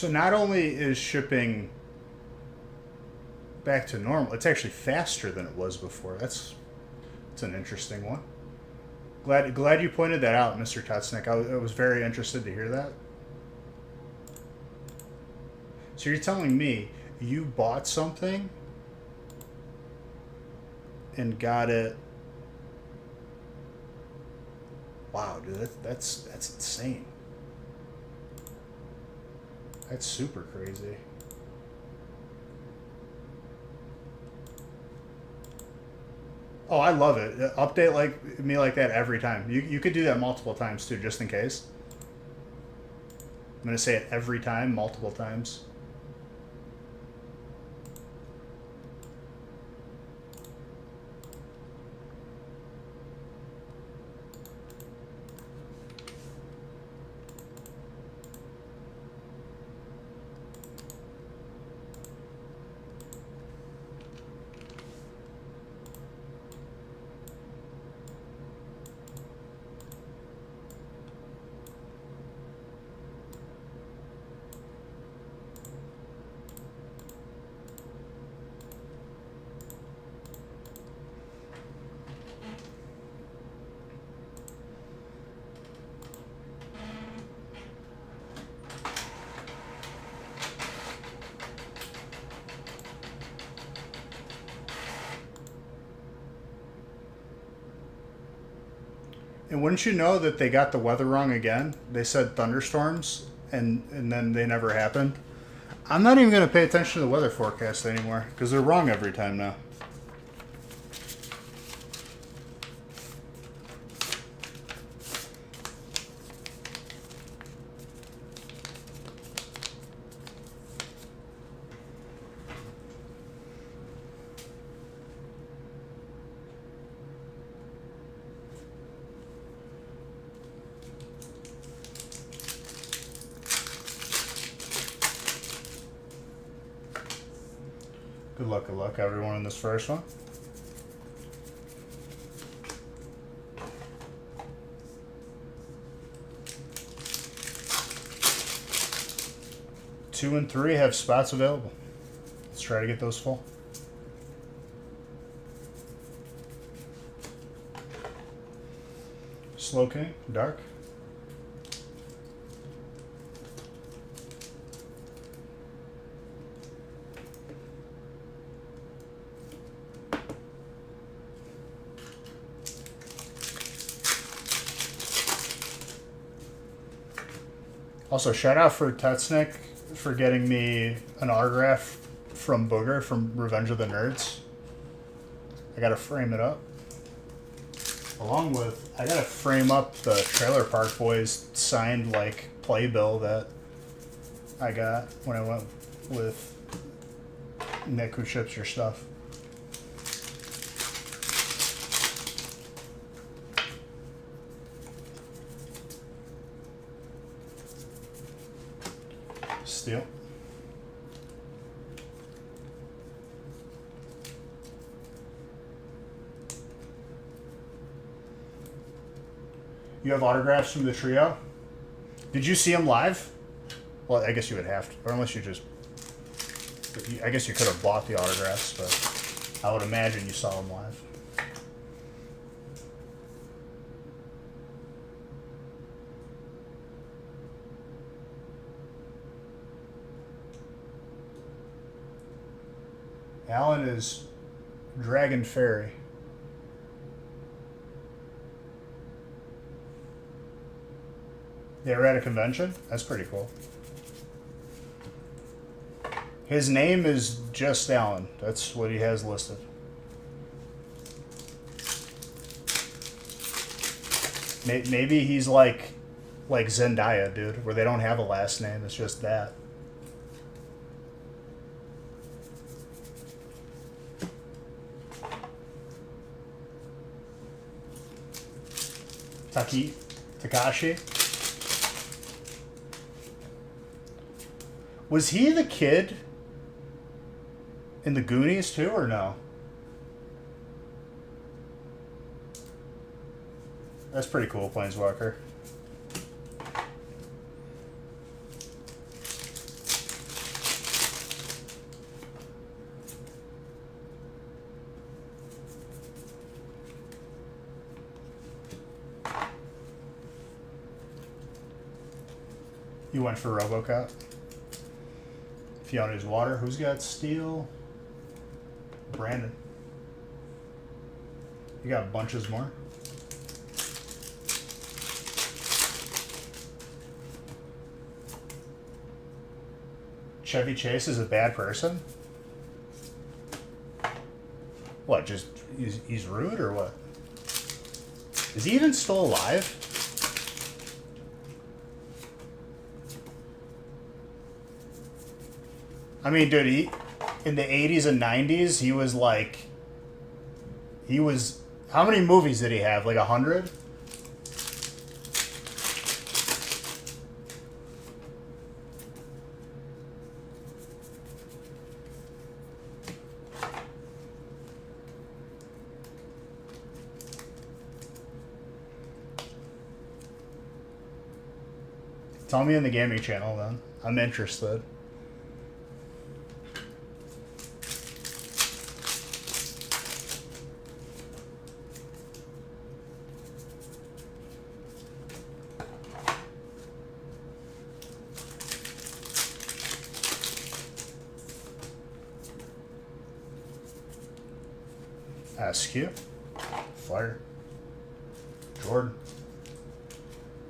So not only is shipping back to normal, it's actually faster than it was before. That's an interesting one. Glad you pointed that out, Mr. Tutsnick. I was very interested to hear that. So you're telling me you bought something and got it. Wow, dude, that's insane. That's super crazy. Oh, I love it. Update like me like that every time. You could do that multiple times too, just in case. I'm gonna say it every time, multiple times. And wouldn't you know that they got the weather wrong again? They said thunderstorms, and then they never happened. I'm not even going to pay attention to the weather forecast anymore because they're wrong every time now. Good luck, everyone, in this first one. Two and three have spots available. Let's try to get those full. Slow King, dark. Also, shout out for Tutsnick for getting me an autograph from Booger from Revenge of the Nerds. I gotta frame it up. Along with, I gotta frame up the Trailer Park Boys signed like playbill that I got when I went with Nick, who ships your stuff. Steel. You have autographs from the trio? Did you see them live? Well, I guess you would have to, or unless you just... I guess you could have bought the autographs, but I would imagine you saw them live. Alan is Dragon Fairy. They were at a convention? That's pretty cool. His name is just Alan. That's what he has listed. Maybe he's like Zendaya, dude, where they don't have a last name. It's just that. Takashi. Was he the kid in the Goonies too, or no? That's pretty cool, Planeswalker. You went for RoboCop. Fiona's water. Who's got steel? Brandon. You got bunches more. Chevy Chase is a bad person? What, just he's rude or what? Is he even still alive? I mean, dude, in the 80s and 90s, he was like... How many movies did he have? Like 100? Tell me in the gaming channel, then. I'm interested. SQ. Fire. Jordan.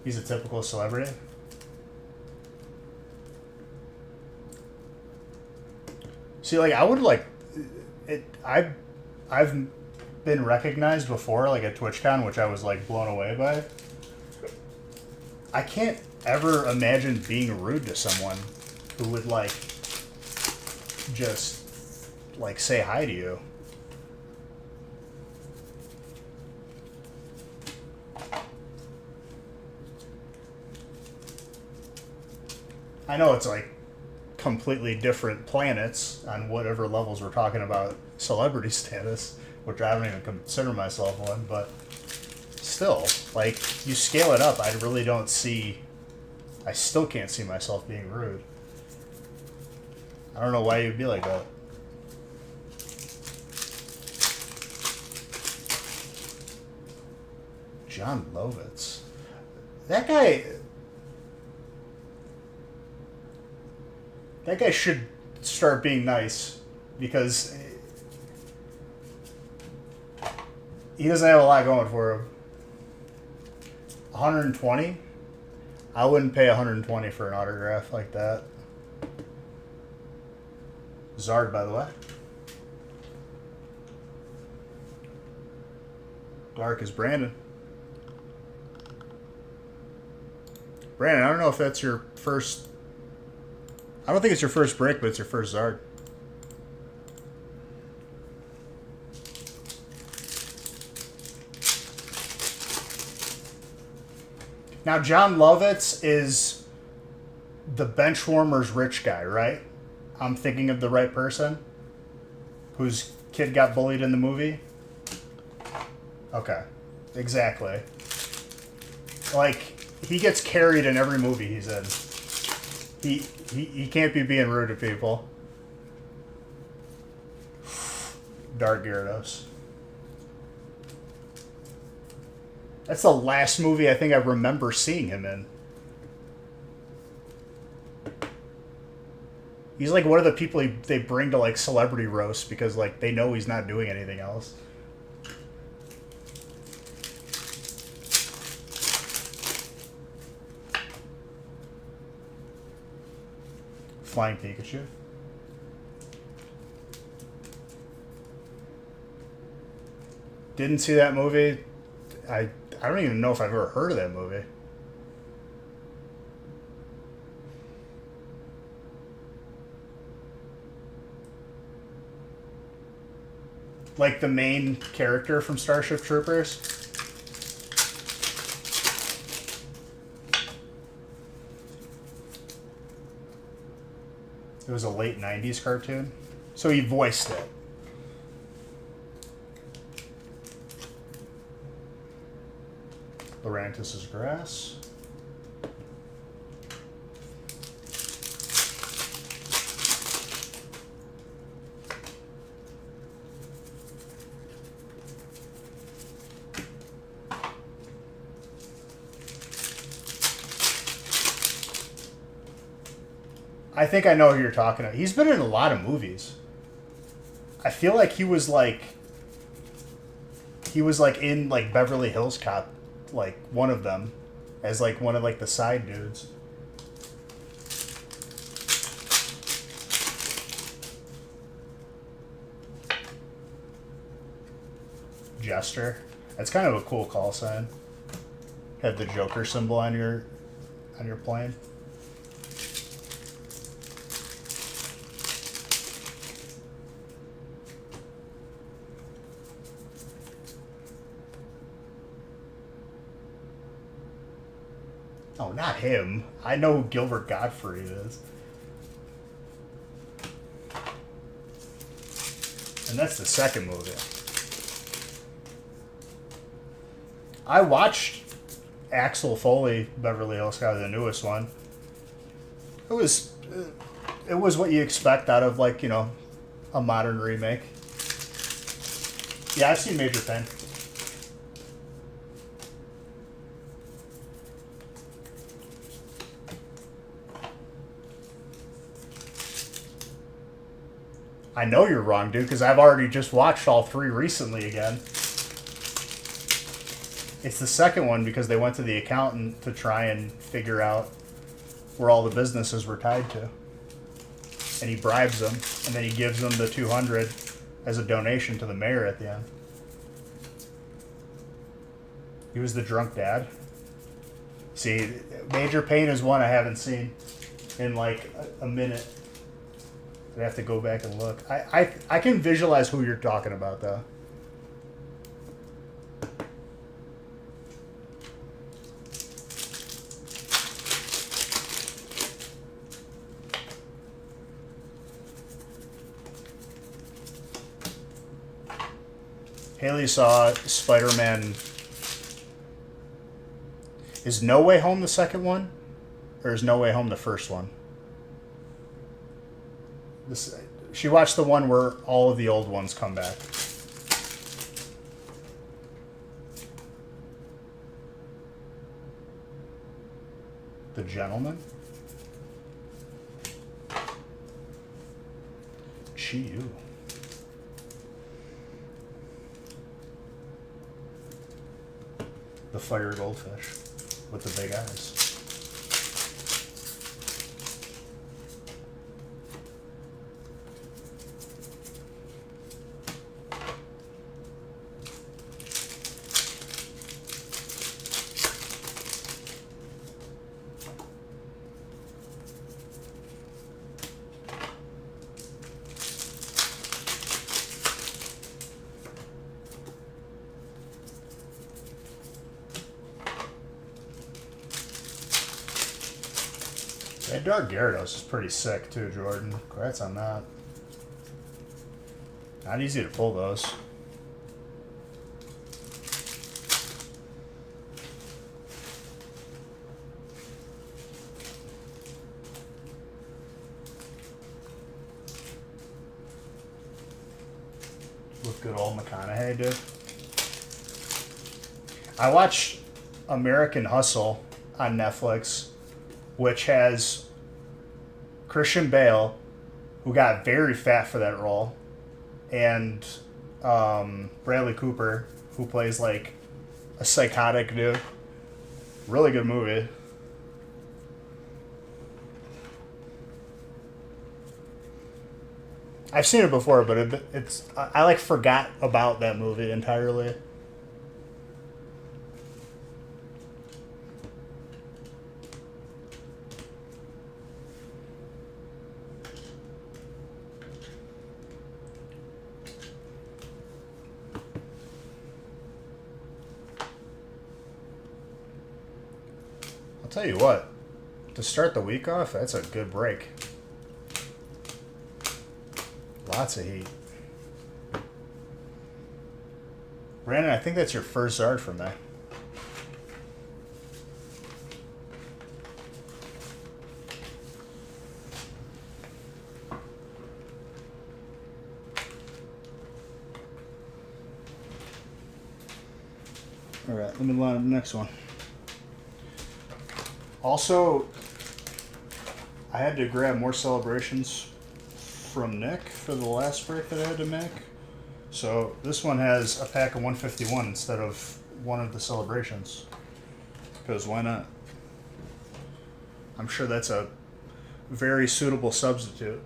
He's a typical celebrity. See, like, I would, like, I've been recognized before, like, at TwitchCon, which I was, like, blown away by. I can't ever imagine being rude to someone who would, like, just, like, say hi to you. I know it's, like, completely different planets on whatever levels we're talking about celebrity status, which I don't even consider myself one, but still, like, you scale it up, I really don't see... I still can't see myself being rude. I don't know why you'd be like that. John Lovitz. That guy should start being nice, because he doesn't have a lot going for him. 120? I wouldn't pay 120 for an autograph like that. Zard, by the way. Dark is Brandon. Brandon, I don't know if that's your first... I don't think it's your first break, but it's your first Zard. Now, John Lovitz is the Benchwarmers rich guy, right? I'm thinking of the right person? Whose kid got bullied in the movie? Okay. Exactly. Like, he gets carried in every movie he's in. He can't be being rude to people. Dark Gyarados. That's the last movie I think I remember seeing him in. He's like one of the people they bring to like celebrity roast because like they know he's not doing anything else. Flying Pikachu. Didn't see that movie. I don't even know if I've ever heard of that movie. Like the main character from Starship Troopers. It was a late 90s cartoon. So he voiced it. Lorantis is grass. I think I know who you're talking about. He's been in a lot of movies. I feel like he was like in like Beverly Hills Cop, like one of them, as like one of like the side dudes. Jester. That's kind of a cool call sign. Have the Joker symbol on your plane. Oh, not him. I know who Gilbert Gottfried is. And that's the second movie. I watched Axel Foley, Beverly Hills Cop, the newest one. It was what you expect out of, like, you know, a modern remake. Yeah, I've seen Major Pain. I know you're wrong, dude, because I've already just watched all three recently again. It's the second one because they went to the accountant to try and figure out where all the businesses were tied to. And he bribes them, and then he gives them the $200 as a donation to the mayor at the end. He was the drunk dad. See, Major Pain is one I haven't seen in like a minute. I have to go back and look. I can visualize who you're talking about, though. Haley saw Spider-Man. Is No Way Home the second one? Or is No Way Home the first one? She watched the one where all of the old ones come back. The Gentleman? Chi-Yu. The fire goldfish with the big eyes. That Dark Gyarados is pretty sick too, Jordan. Congrats on that. Not easy to pull those. With good old McConaughey, dude. I watched American Hustle on Netflix, which has Christian Bale, who got very fat for that role, and Bradley Cooper, who plays like a psychotic dude. Really good movie. I've seen it before, but it's I like forgot about that movie entirely. I'll tell you what, to start the week off, that's a good break. Lots of heat. Brandon, I think that's your first Zard from there. All right, let me line up the next one. Also, I had to grab more celebrations from Nick for the last break that I had to make. So this one has a pack of 151 instead of one of the celebrations. Because why not? I'm sure that's a very suitable substitute.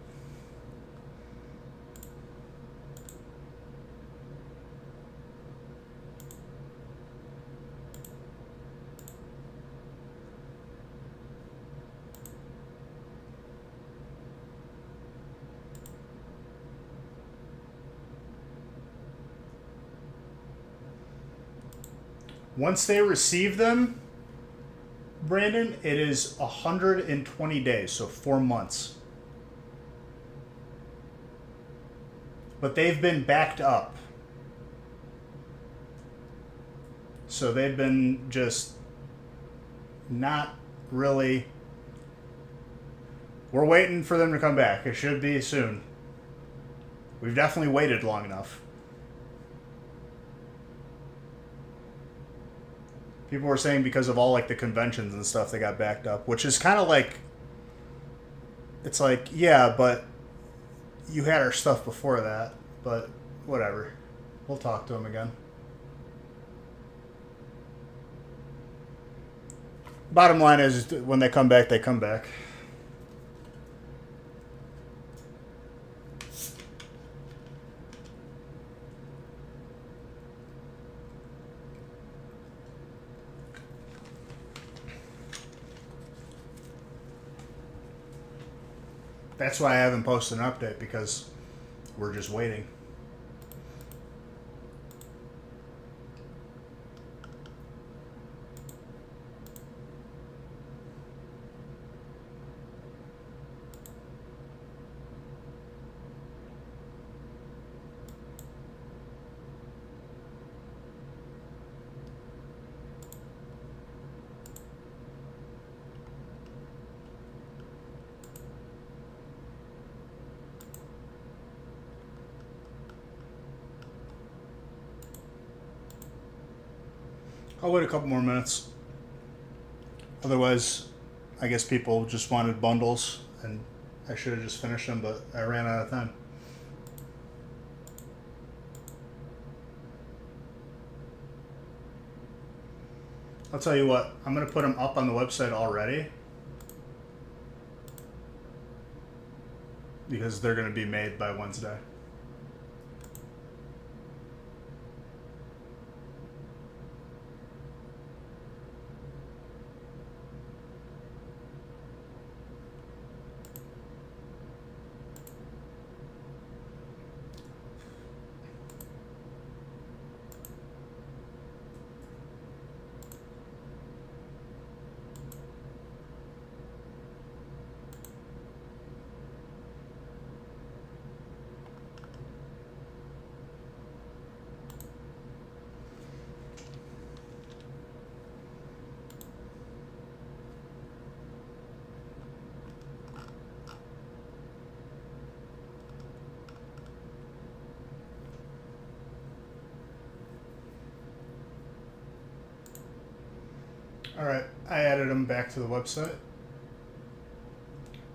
Once they receive them, Brandon, it is 120 days, so 4 months. But they've been backed up. So they've been just not really... We're waiting for them to come back. It should be soon. We've definitely waited long enough. People were saying because of all like the conventions and stuff they got backed up, which is kind of like, it's like, yeah, but you had our stuff before that, but whatever. We'll talk to them again. Bottom line is when they come back, they come back. That's why I haven't posted an update, because we're just waiting. I'll wait a couple more minutes. Otherwise, I guess people just wanted bundles, and I should have just finished them, but I ran out of time. I'll tell you what, I'm going to put them up on the website already, because they're going to be made by Wednesday. Alright, I added them back to the website.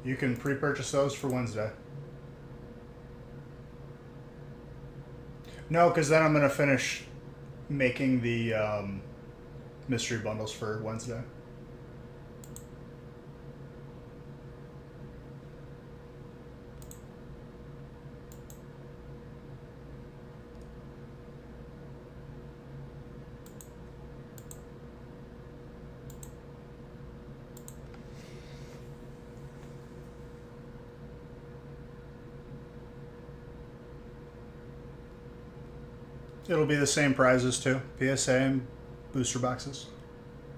You can pre-purchase those for Wednesday. No, because then I'm going to finish making the mystery bundles for Wednesday. It'll be the same prizes too. PSA and booster boxes.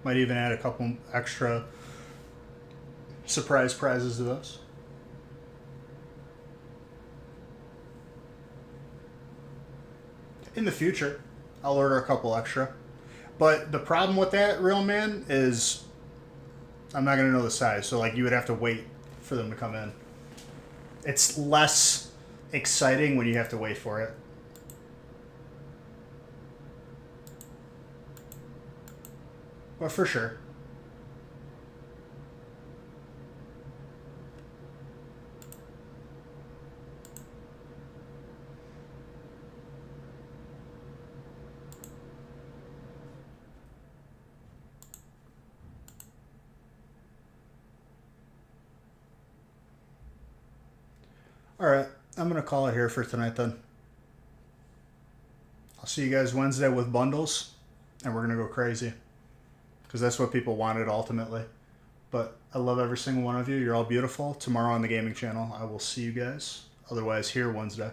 Might even add a couple extra surprise prizes to those. In the future, I'll order a couple extra. But the problem with that, real man, is I'm not going to know the size. So like you would have to wait for them to come in. It's less exciting when you have to wait for it. But for sure. Alright, I'm going to call it here for tonight then. I'll see you guys Wednesday with bundles, and we're going to go crazy. Because that's what people wanted ultimately. But I love every single one of you. You're all beautiful. Tomorrow on the gaming channel, I will see you guys. Otherwise, here Wednesday.